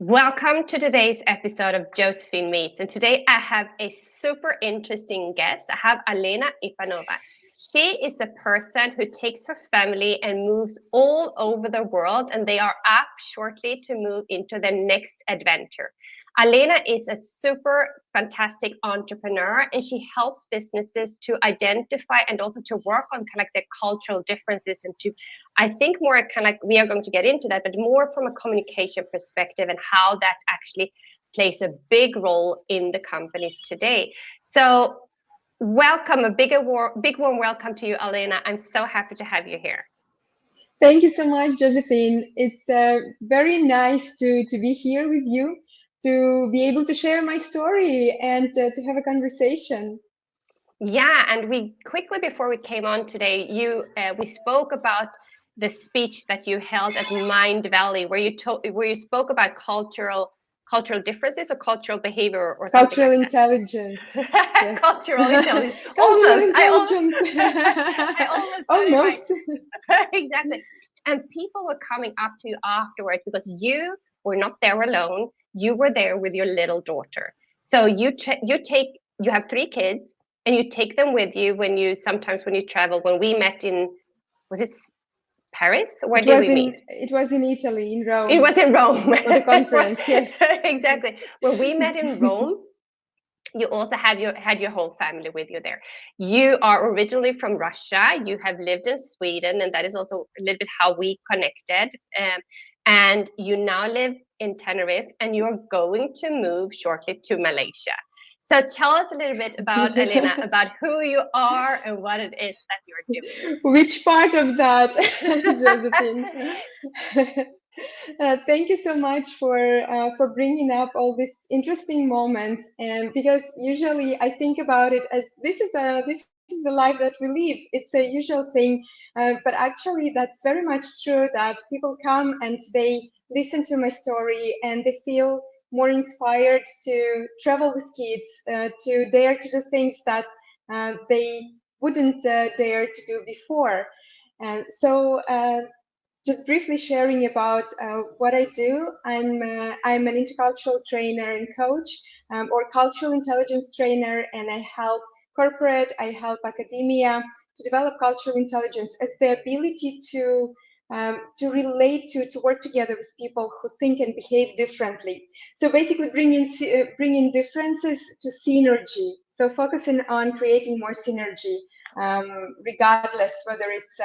Welcome to today's episode of Josephine Meets. And today I have a super interesting guest. I have Alena Ipanova. She is a person who takes her family and moves all over the world, and they are up shortly to move into their next adventure. Alena is a super fantastic entrepreneur, and she helps businesses to identify and also to work on kind of like the cultural differences and to, I think, more kind of like we are going to get into that, but more from a communication perspective and how that actually plays a big role in the companies today. So welcome, big warm welcome to you, Alena. I'm so happy to have you here. Thank you so much, Josephine. It's very nice to be here with you, to be able to share my story and to have a conversation. Yeah, and we quickly before we came on today, we spoke about the speech that you held at Mindvalley, where you spoke about cultural differences or cultural behavior or something Cultural like intelligence. that. Yes. Cultural intelligence. Cultural Almost. intelligence. I almost got it right. Almost. Exactly. And people were coming up to you afterwards because you were not there alone. You were there with your little daughter. So you have three kids and you take them with you sometimes when you travel. When we met in, was it Paris? Where did we meet? It was in Italy, in It Rome, was in Rome. for the conference. Yes. Exactly. When we met in Rome, you also had your whole family with you there. You are originally from Russia. You have lived in Sweden, and that is also a little bit how we connected. And you now live in Tenerife, and you're going to move shortly to Malaysia. So tell us a little bit about Alena, about who you are and what it is that you're doing. Which part of that, Josephine? Thank you so much for bringing up all these interesting moments, and because usually I think about it as this is the life that we live. It's a usual thing, but actually that's very much true. That people come and they listen to my story and they feel more inspired to travel with kids, to dare to do things that they wouldn't dare to do before. And so just briefly sharing about what I do. I'm an intercultural trainer and coach, or cultural intelligence trainer, and I help I help academia to develop cultural intelligence as the ability to relate to work together with people who think and behave differently. So basically, bringing differences to synergy. So focusing on creating more synergy, regardless whether it's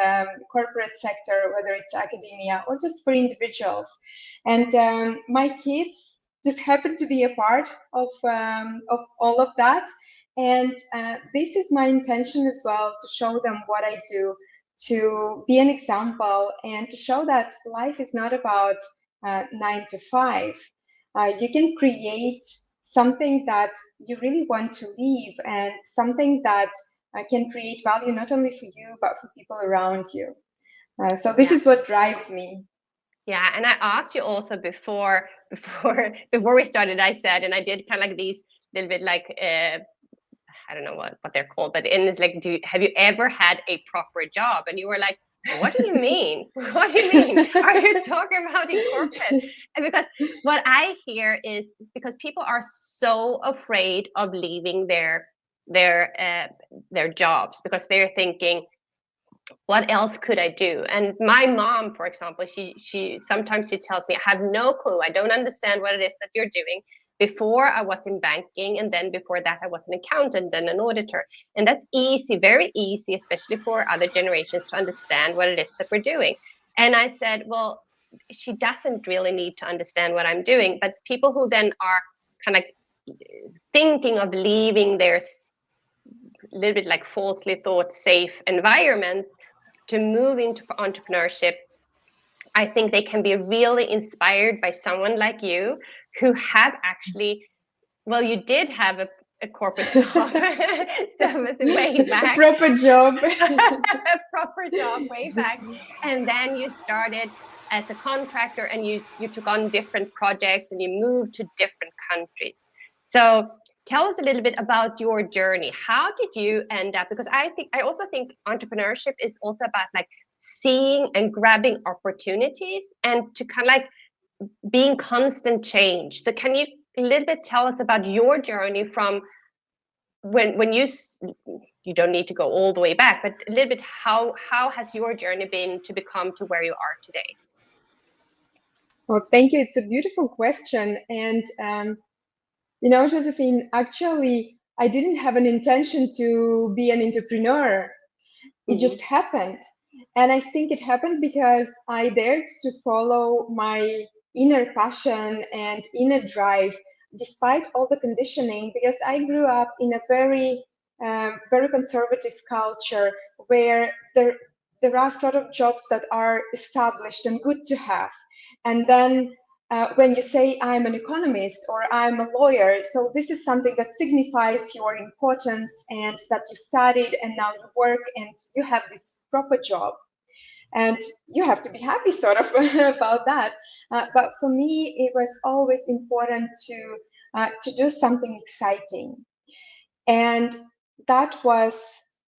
corporate sector, whether it's academia, or just for individuals. And my kids just happen to be a part of all of that. And this is my intention as well, to show them what I do, to be an example, and to show that life is not about 9 to 5. You can create something that you really want to leave, and something that can create value not only for you but for people around you. So this Yeah. is what drives me. Yeah, and I asked you also before we started. I said, and I did kind of like these little bit like I don't know what they're called, but in is like, have you ever had a proper job? And you were like, what do you mean? What do you mean? Are you talking about in corporate? And because what I hear is because people are so afraid of leaving their jobs because they're thinking, what else could I do? And my mom, for example, she sometimes she tells me, I have no clue. I don't understand what it is that you're doing. Before I was in banking, and then before that I was an accountant and an auditor. And that's easy, very easy, especially for other generations to understand what it is that we're doing. And I said, well, she doesn't really need to understand what I'm doing, but people who then are kind of thinking of leaving their little bit like falsely thought safe environments to move into entrepreneurship, I think they can be really inspired by someone like you who have actually, well, you did have a corporate job. So it's way A back. proper job. A proper job way back. And then you started as a contractor and you took on different projects and you moved to different countries. So tell us a little bit about your journey. How did you end up? Because I also think entrepreneurship is also about like seeing and grabbing opportunities and to kind of like being constant change. So can you a little bit tell us about your journey from when you don't need to go all the way back, but a little bit how has your journey been to become to where you are today? Well, thank you. It's a beautiful question. And, Josephine, actually, I didn't have an intention to be an entrepreneur. It just happened. And I think it happened because I dared to follow my inner passion and inner drive, despite all the conditioning, because I grew up in a very conservative culture where there are sort of jobs that are established and good to have. And then when you say I'm an economist or I'm a lawyer, so this is something that signifies your importance and that you studied and now you work and you have this proper job. And you have to be happy sort of about that. But for me, it was always important to do something exciting. And that was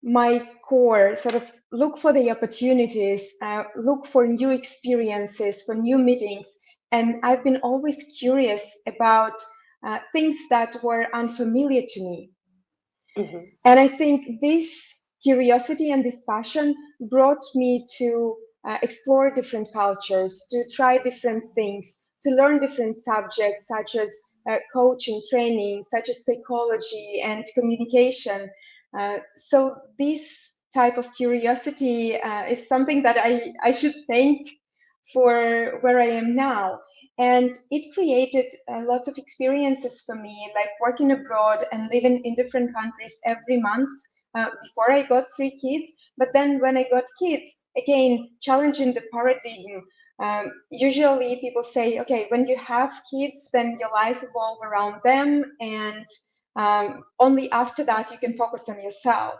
my core, sort of look for the opportunities, look for new experiences, for new meetings. And I've been always curious about things that were unfamiliar to me. And I think this curiosity and this passion brought me to explore different cultures, to try different things, to learn different subjects such as coaching, training, such as psychology and communication. So this type of curiosity is something that I should thank for where I am now. And it created lots of experiences for me, like working abroad and living in different countries every month before I got 3 kids. But then when I got kids, again, challenging the paradigm. Usually people say, okay, when you have kids, then your life evolves around them. And only after that, you can focus on yourself.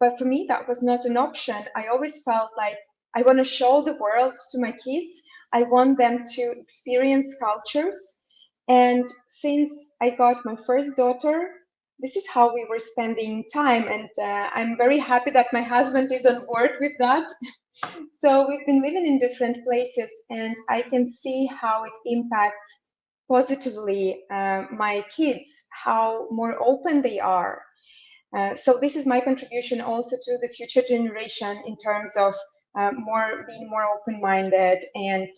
But for me, that was not an option. I always felt like I want to show the world to my kids. I want them to experience cultures. And since I got my first daughter, this is how we were spending time. And I'm very happy that my husband is on board with that. So we've been living in different places, and I can see how it impacts positively my kids, how more open they are. So this is my contribution also to the future generation in terms of being more open-minded and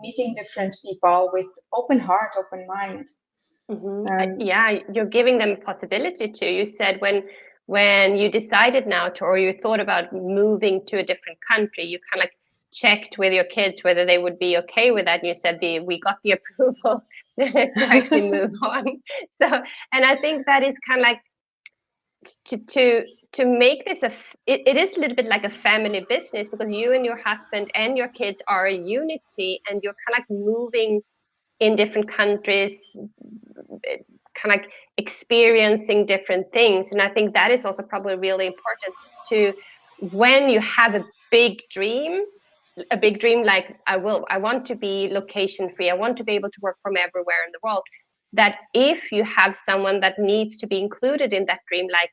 meeting different people with open heart, open mind. Yeah, you're giving them a possibility to. You said when you decided now to, or you thought about moving to a different country, you kind of like checked with your kids whether they would be okay with that. And you said we got the approval to actually move on. So, and I think that is kind of like to make this it is a little bit like a family business, because you and your husband and your kids are a unity, and you're kind of like moving in different countries, kind of like experiencing different things. And I think that is also probably really important to, when you have a big dream like I want to be location free, I want to be able to work from everywhere in the world, that if you have someone that needs to be included in that dream, like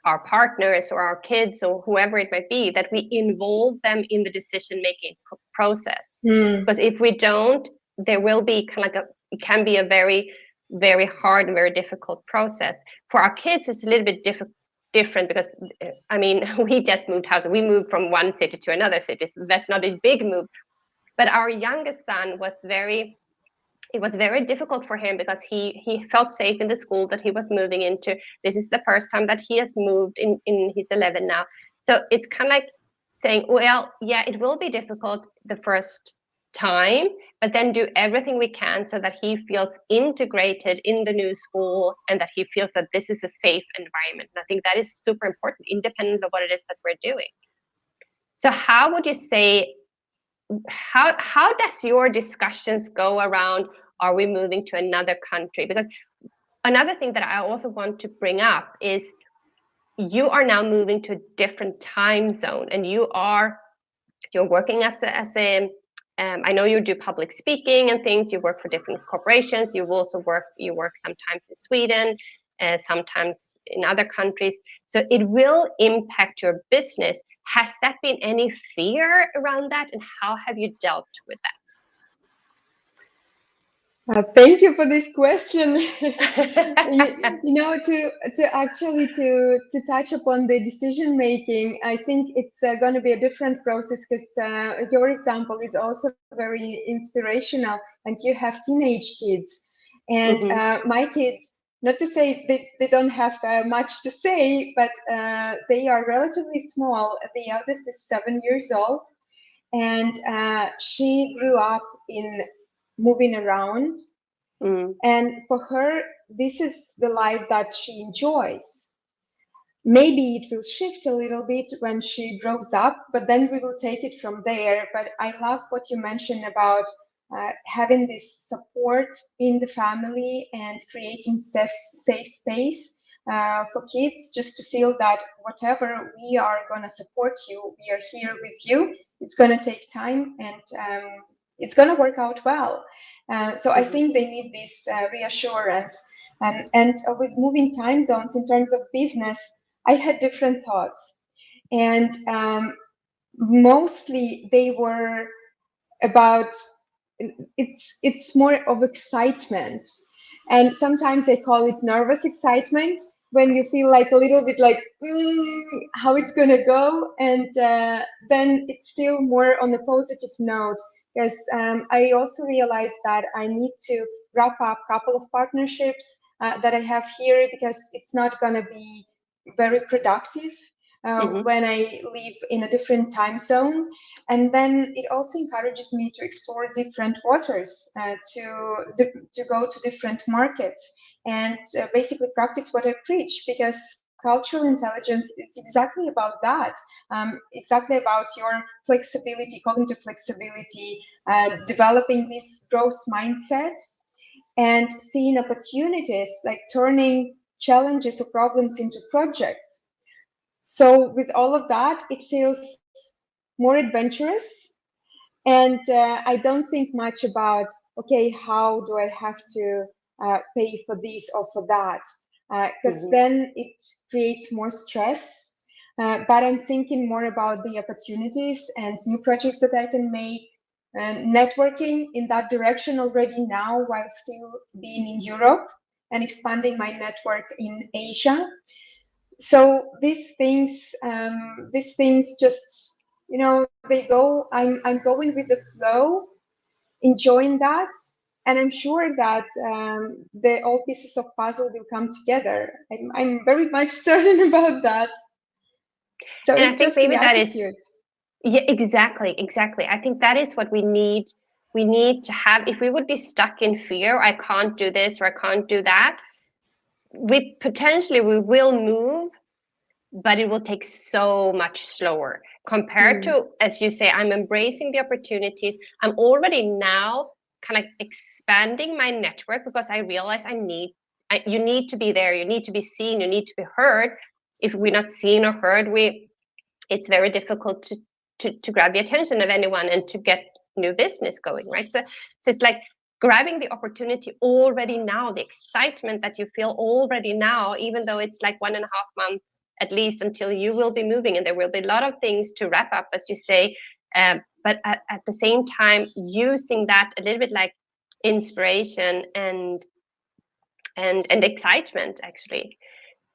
our partners or our kids or whoever it might be, that we involve them in the decision making process. Because if we don't, there will be kind of like it can be a very, very hard and very difficult process. For our kids, it's a little bit different because I mean, we just moved house. We moved from one city to another city. So that's not a big move. But our youngest son it was very difficult for him because he felt safe in the school that he was moving into. This is the first time that he has moved in he's 11 now. So it's kind of like saying, well, yeah, it will be difficult the first time, but then do everything we can so that he feels integrated in the new school and that he feels that this is a safe environment. And I think that is super important, independent of what it is that we're doing. So how would you say, how does your discussions go around, are we moving to another country? Because another thing that I also want to bring up is you are now moving to a different time zone, and you're working as a I know you do public speaking and things. You work for different corporations. You work sometimes in Sweden, sometimes in other countries. So it will impact your business. Has that been any fear around that, and how have you dealt with that? Thank you for this question. To actually to touch upon the decision making, I think it's going to be a different process, because your example is also very inspirational, and you have teenage kids, and Mhm. my kids. Not to say they don't have much to say, but they are relatively small. The eldest is 7 years old, and she grew up in moving around, Mm. and for her this is the life that she enjoys. Maybe it will shift a little bit when she grows up, but then we will take it from there. But I love what you mentioned about having this support in the family and creating safe space for kids, just to feel that whatever, we are going to support you, we are here with you. It's going to take time, and it's going to work out well. So I Mhm. think they need this reassurance. And with moving time zones in terms of business, I had different thoughts, and mostly they were about, it's more of excitement, and sometimes I call it nervous excitement, when you feel like a little bit like, how it's gonna go, and then it's still more on a positive note, because I also realized that I need to wrap up a couple of partnerships that I have here, because it's not gonna be very productive Mhm. when I live in a different time zone. And then it also encourages me to explore different waters, to go to different markets, and basically practice what I preach, because cultural intelligence is exactly about that, exactly about your flexibility, cognitive flexibility, developing this growth mindset, and seeing opportunities, like turning challenges or problems into projects. So with all of that, it feels more adventurous, and I don't think much about, okay, how do I have to pay for this or for that, because Mhm. then it creates more stress. But I'm thinking more about the opportunities and new projects that I can make, and networking in that direction already now, while still being in Europe, and expanding my network in Asia. So these things just, they go. I'm going with the flow, enjoying that, and I'm sure that the all pieces of puzzle will come together. I'm very much certain about that. So And I it's think just the maybe that is, attitude. yeah, exactly, exactly. I think that is what we need. We need to have, if we would be stuck in fear, I can't do this or I can't do that, we will move, but it will take so much slower compared Mm, to, as you say, I'm embracing the opportunities. I'm already now kind of expanding my network, because I realize you need to be there, you need to be seen, you need to be heard. If we're not seen or heard, it's very difficult to grab the attention of anyone and to get new business going, right? So it's like grabbing the opportunity already now, the excitement that you feel already now, even though it's like 1.5 months at least until you will be moving, and there will be a lot of things to wrap up, as you say. But at the same time, using that a little bit like inspiration and excitement, actually.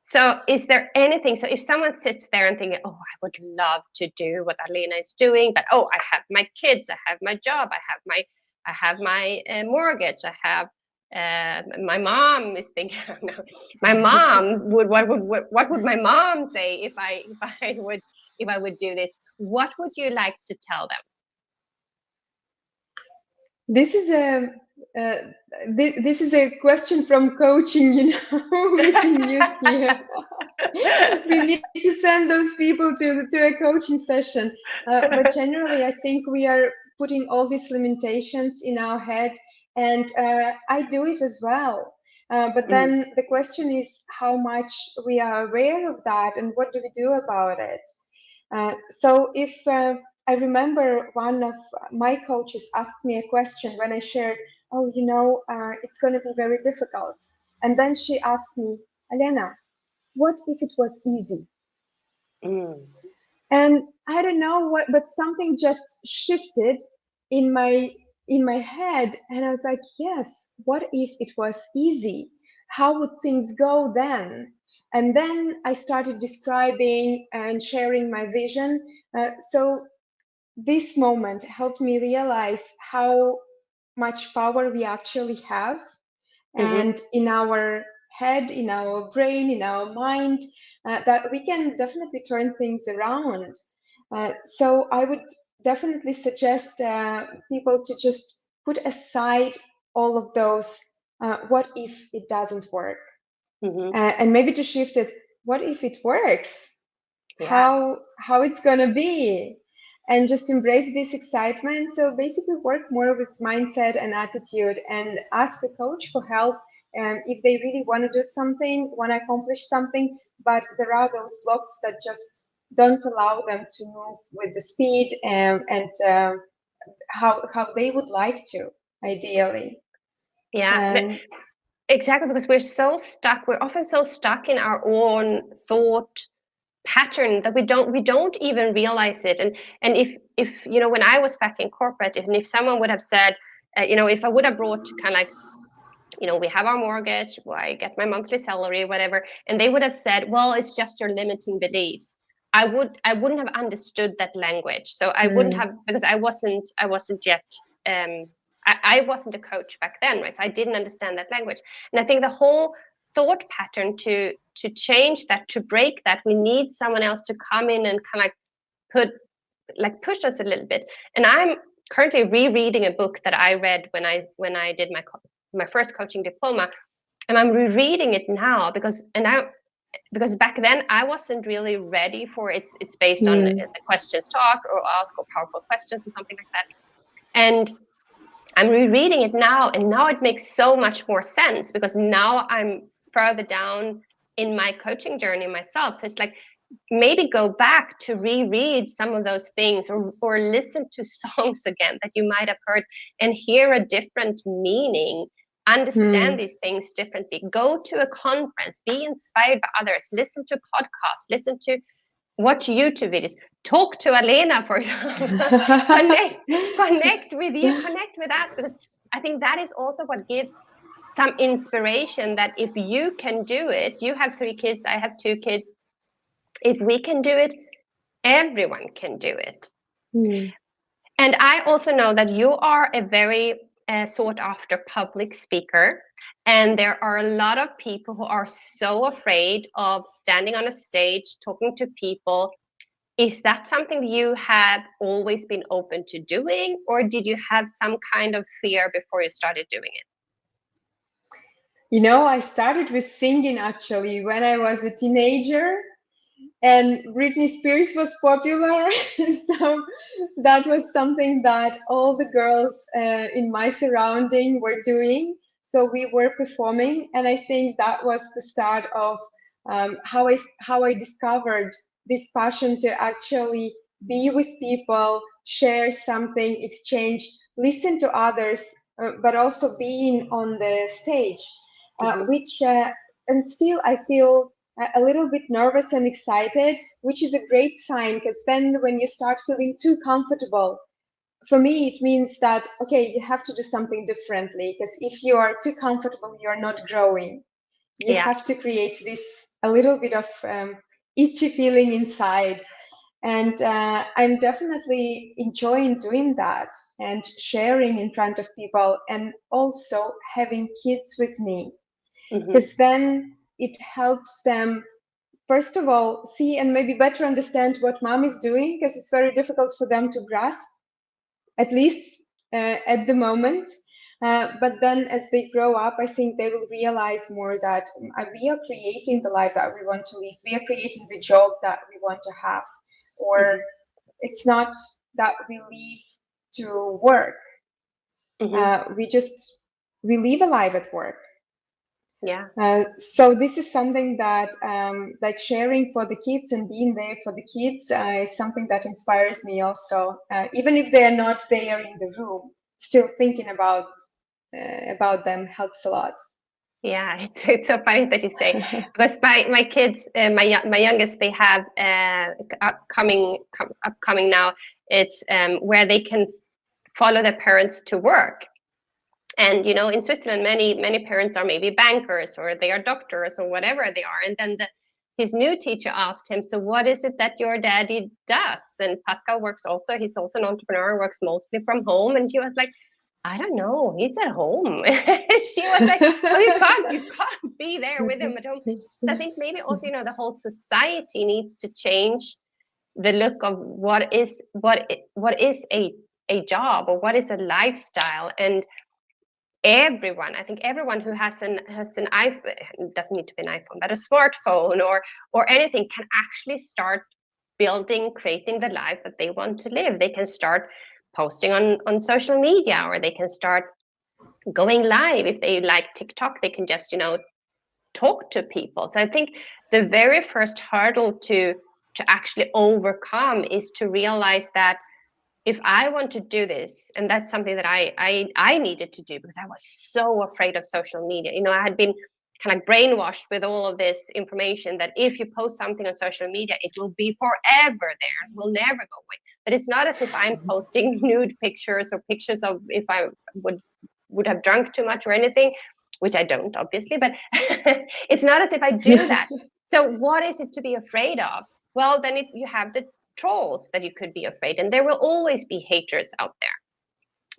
So is there anything, so if someone sits there and thinking, oh, I would love to do what Alena is doing, but oh, I have my kids, I have my job, I have my mortgage, I have my mom is thinking, no, my mom would, what would my mom say if I would do this? What would you like to tell them? this is a uh, this is a question from coaching, we can use here. We need to send those people to a coaching session. But generally, I think we are putting all these limitations in our head, and I do it as well. But Mm, then the question is how much we are aware of that, and what do we do about it? So if I remember one of my coaches asked me a question when I shared, oh, it's going to be very difficult. And then she asked me, Alena, what if it was easy? mm, And I don't know what, but something just shifted in my in my head, and I was like, yes, what if it was easy? How would things go then? And then I started describing and sharing my vision. So this moment helped me realize how much power we actually have, Mm-hmm. and in our head, in our brain, in our mind, that we can definitely turn things around. So I would definitely suggest people to just put aside all of those what if it doesn't work, Mm-hmm. and maybe to shift it, what if it works? Yeah. How it's gonna be, and just embrace this excitement. So basically work more with mindset and attitude, and ask the coach for help, if they really want to do something, want to accomplish something, but there are those blocks that just don't allow them to move with the speed, and how they would like to, ideally. Yeah. And Exactly, because we're so stuck. We're often so stuck in our own thought pattern that we don't even realize it. And if you know, when I was back in corporate, if someone would have said, if I would have brought kind of like, we have our mortgage, I get my monthly salary, whatever, and they would have said, well, it's just your limiting beliefs. I wouldn't have understood that language. So I wouldn't have, because I wasn't yet I wasn't a coach back then, right? So I didn't understand that language. And I think the whole thought pattern to change that, to break that, we need someone else to come in and kind of push us a little bit. And I'm currently rereading a book that I read when I did my first coaching diploma, and I'm rereading it now because back then I wasn't really ready for it. It's based on the questions talked or ask, or powerful questions or something like that. And I'm rereading it now, and now it makes so much more sense because now I'm further down in my coaching journey myself. So it's like, maybe go back to reread some of those things, or listen to songs again that you might have heard and hear a different meaning, understand these things differently, go to a conference, be inspired by others, listen to podcasts, watch YouTube videos, talk to Alena, for example. Connect with you, connect with us, because I think that is also what gives some inspiration, that if you can do it, you have 3 kids, I have 2 kids, if we can do it, everyone can do it. And I also know that you are a very sought after public speaker. And there are a lot of people who are so afraid of standing on a stage, talking to people. Is that something you have always been open to doing, or did you have some kind of fear before you started doing it? I started with singing actually when I was a teenager, and Britney Spears was popular. So that was something that all the girls in my surrounding were doing. So we were performing, and I think that was the start of how I discovered this passion to actually be with people, share something, exchange, listen to others, but also being on the stage, which and still I feel a little bit nervous and excited, which is a great sign, because then when you start feeling too comfortable, for me, it means that, okay, you have to do something differently, because if you are too comfortable, you're not growing. You have to create this a little bit of itchy feeling inside. And I'm definitely enjoying doing that and sharing in front of people, and also having kids with me, because then it helps them, first of all, see and maybe better understand what mom is doing, because it's very difficult for them to grasp, at least at the moment. But then as they grow up, I think they will realize more that we are creating the life that we want to live. We are creating the job that we want to have. Or it's not that we leave to work. We live a life at work. Yeah. So this is something that, like sharing for the kids and being there for the kids, is something that inspires me also. Even if they are not there in the room, still thinking about them helps a lot. Yeah, it's so funny that you say, because my kids, my youngest, they have upcoming now. It's where they can follow their parents to work. And in Switzerland, many parents are maybe bankers, or they are doctors, or whatever they are. And then his new teacher asked him, so what is it that your daddy does? And Pascal he's also an entrepreneur, works mostly from home. And she was like, I don't know, he's at home. She was like, well, you can't be there with him at home. So I think maybe also, the whole society needs to change the look of what is a job, or what is a lifestyle. And I think everyone who has an iPhone, it doesn't need to be an iPhone, but a smartphone or anything, can actually start creating the life that they want to live. They can start posting on social media, or they can start going live. If they like TikTok, they can just talk to people. So I think the very first hurdle to actually overcome is to realize that if I want to do this, and that's something that I needed to do, because I was so afraid of social media. I had been kind of brainwashed with all of this information that if you post something on social media, it will be forever there, it will never go away. But it's not as if I'm posting nude pictures, or pictures of if I would have drunk too much or anything, which I don't, obviously, but it's not as if I do that. So what is it to be afraid of? Well, then you have the trolls that you could be afraid, and there will always be haters out there.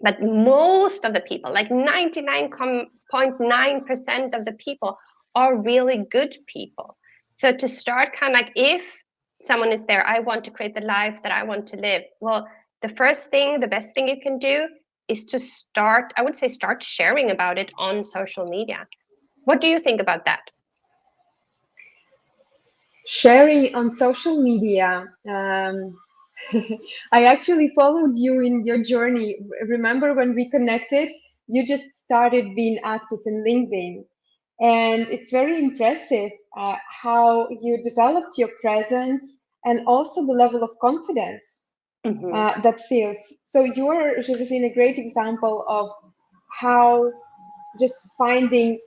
But most of the people, like 99.9% of the people, are really good people. So to start kind of like, if someone is there, I want to create the life that I want to live. Well, the best thing you can do is to start sharing about it on social media. What do you think about that? Sharing on social media. I actually followed you in your journey. Remember when we connected, you just started being active in LinkedIn. And it's very impressive how you developed your presence, and also the level of confidence that feels. So you're, Josephine, a great example of how just finding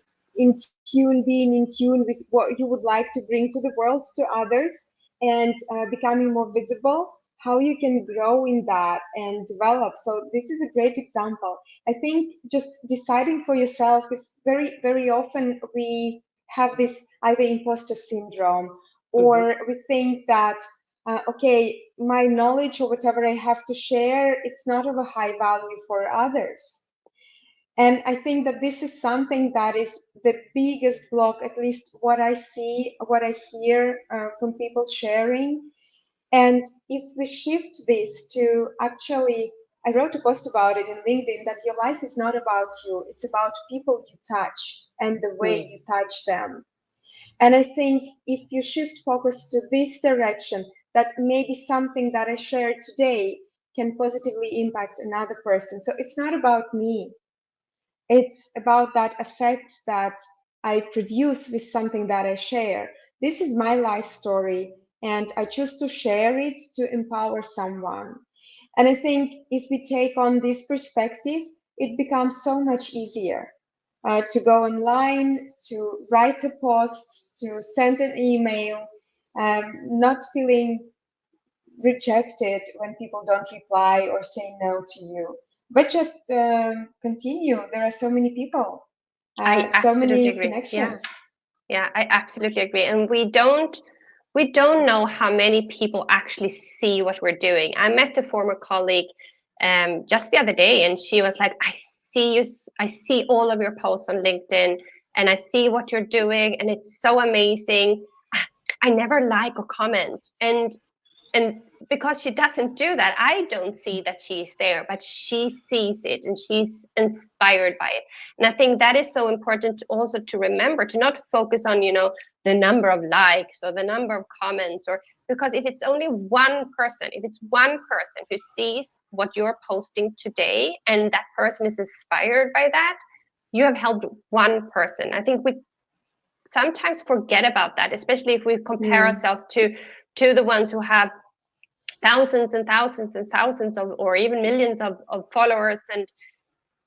being in tune with what you would like to bring to the world, to others, and becoming more visible, how you can grow in that and develop. So this is a great example. I think just deciding for yourself is very often we have this either imposter syndrome, or we think that, okay, my knowledge or whatever I have to share, it's not of a high value for others. And I think that this is something that is the biggest block, at least what I see, what I hear from people sharing. And if we shift this to actually, I wrote a post about it in LinkedIn, that your life is not about you, it's about people you touch and the way you touch them. And I think if you shift focus to this direction, that maybe something that I shared today can positively impact another person. So it's not about me. It's about that effect that I produce with something that I share. This is my life story, and I choose to share it to empower someone. And I think if we take on this perspective, it becomes so much easier to go online, to write a post, to send an email, not feeling rejected when people don't reply or say no to you, but just continue. There are so many people, so many connections. Yeah, I absolutely agree. And we don't know how many people actually see what we're doing. I met a former colleague just the other day, and she was like, I see all of your posts on LinkedIn, and I see what you're doing, and it's so amazing. I never like or comment. And because she doesn't do that, I don't see that she's there, but she sees it, and she's inspired by it. And I think that is so important also to remember, to not focus on the number of likes or the number of comments, or because if it's one person who sees what you're posting today, and that person is inspired by that, you have helped one person. I think we sometimes forget about that, especially if we compare ourselves to the ones who have thousands and thousands and thousands of, or even millions of followers.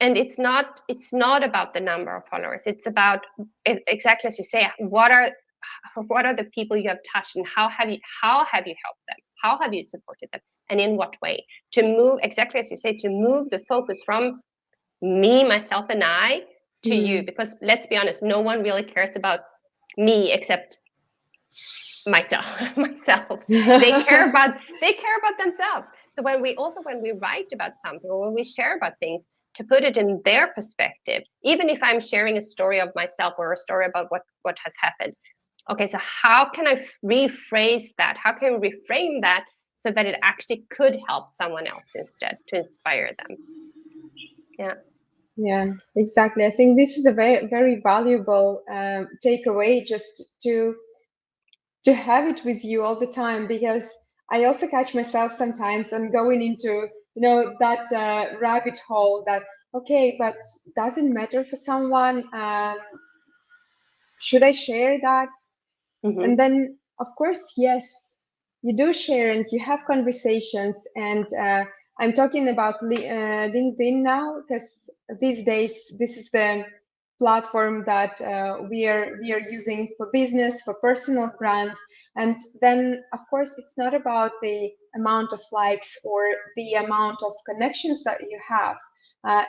And it's not about the number of followers. It's about, exactly as you say, what are the people you have touched, and how have you helped them? How have you supported them? and in what way, to move, exactly as you say, to move the focus from me, myself, and I to you, because let's be honest, no one really cares about me except myself. They care about themselves. So when we write about something, or when we share about things, to put it in their perspective, even if I'm sharing a story of myself or a story about what has happened, okay, so how can I rephrase that? How can I reframe that so that it actually could help someone else instead, to inspire them? Yeah, exactly. I think this is a very, very valuable takeaway, just to have it with you all the time, because I also catch myself sometimes on going into, that rabbit hole that, okay, but does it matter for someone? Should I share that? And then, of course, yes, you do share and you have conversations. And I'm talking about LinkedIn now, because these days this is the platform that we are using for business, for personal brand. And then, of course, it's not about the amount of likes or the amount of connections that you have.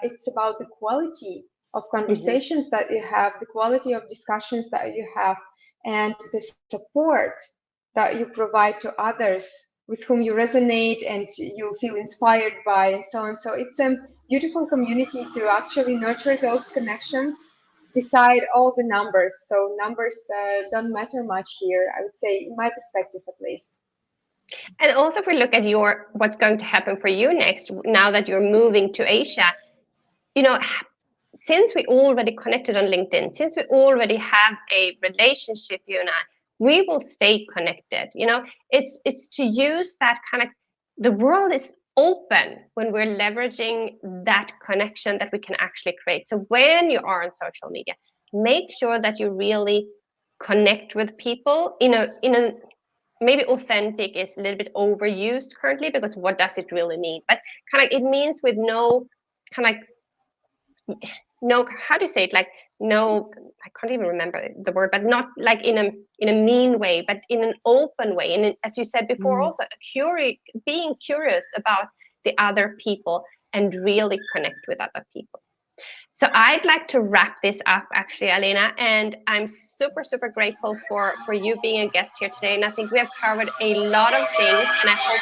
It's about the quality of conversations that you have, the quality of discussions that you have, and the support that you provide to others with whom you resonate and you feel inspired by, and so on. So it's a beautiful community to actually nurture those connections beside all the numbers. So numbers don't matter much here, I would say, in my perspective at least. And also, if we look at what's going to happen for you next, now that you're moving to Asia, since we already connected on LinkedIn, since we already have a relationship, you and I, we will stay connected. It's to use that kind of, the world is open when we're leveraging that connection that we can actually create. So when you are on social media, make sure that you really connect with people in a maybe authentic is a little bit overused currently, because what does it really mean? But kind of, it means with no kind of, no, how do you say it? Like, no, I can't even remember the word, but not like in a mean way, but in an open way. And as you said before, also being curious about the other people and really connect with other people. So I'd like to wrap this up, actually, Alena, and I'm super, super grateful for you being a guest here today. And I think we have covered a lot of things, and I hope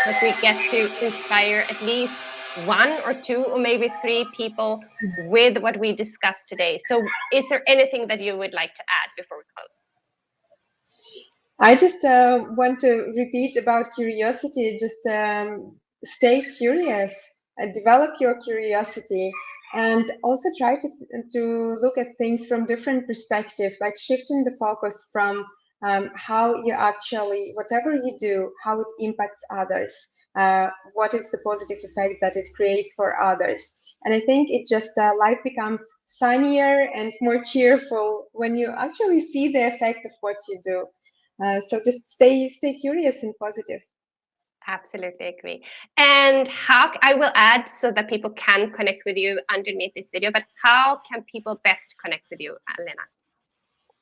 that we get to inspire at least one or two or maybe three people with what we discussed today. So is there anything that you would like to add before we close? I just want to repeat about curiosity. Just stay curious, develop your curiosity, and also try to look at things from different perspectives, like shifting the focus from how you actually, whatever you do, how it impacts others, what is the positive effect that it creates for others. And I think it just, life becomes sunnier and more cheerful when you actually see the effect of what you do. So just stay curious and positive. Absolutely agree. And how I will add so that people can connect with you underneath this video, but how can people best connect with you, Alena?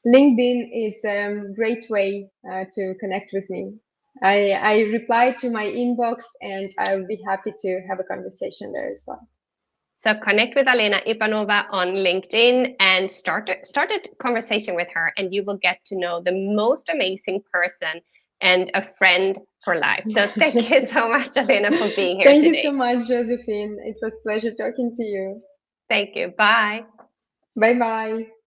LinkedIn is a great way to connect with me. I reply to my inbox, and I'll be happy to have a conversation there as well. So connect with Alena Ipanova on LinkedIn and start a conversation with her, and you will get to know the most amazing person and a friend for life. So thank you so much, Alena, for being here today. Thank you so much, Josephine. It was a pleasure talking to you. Thank you. Bye. Bye-bye.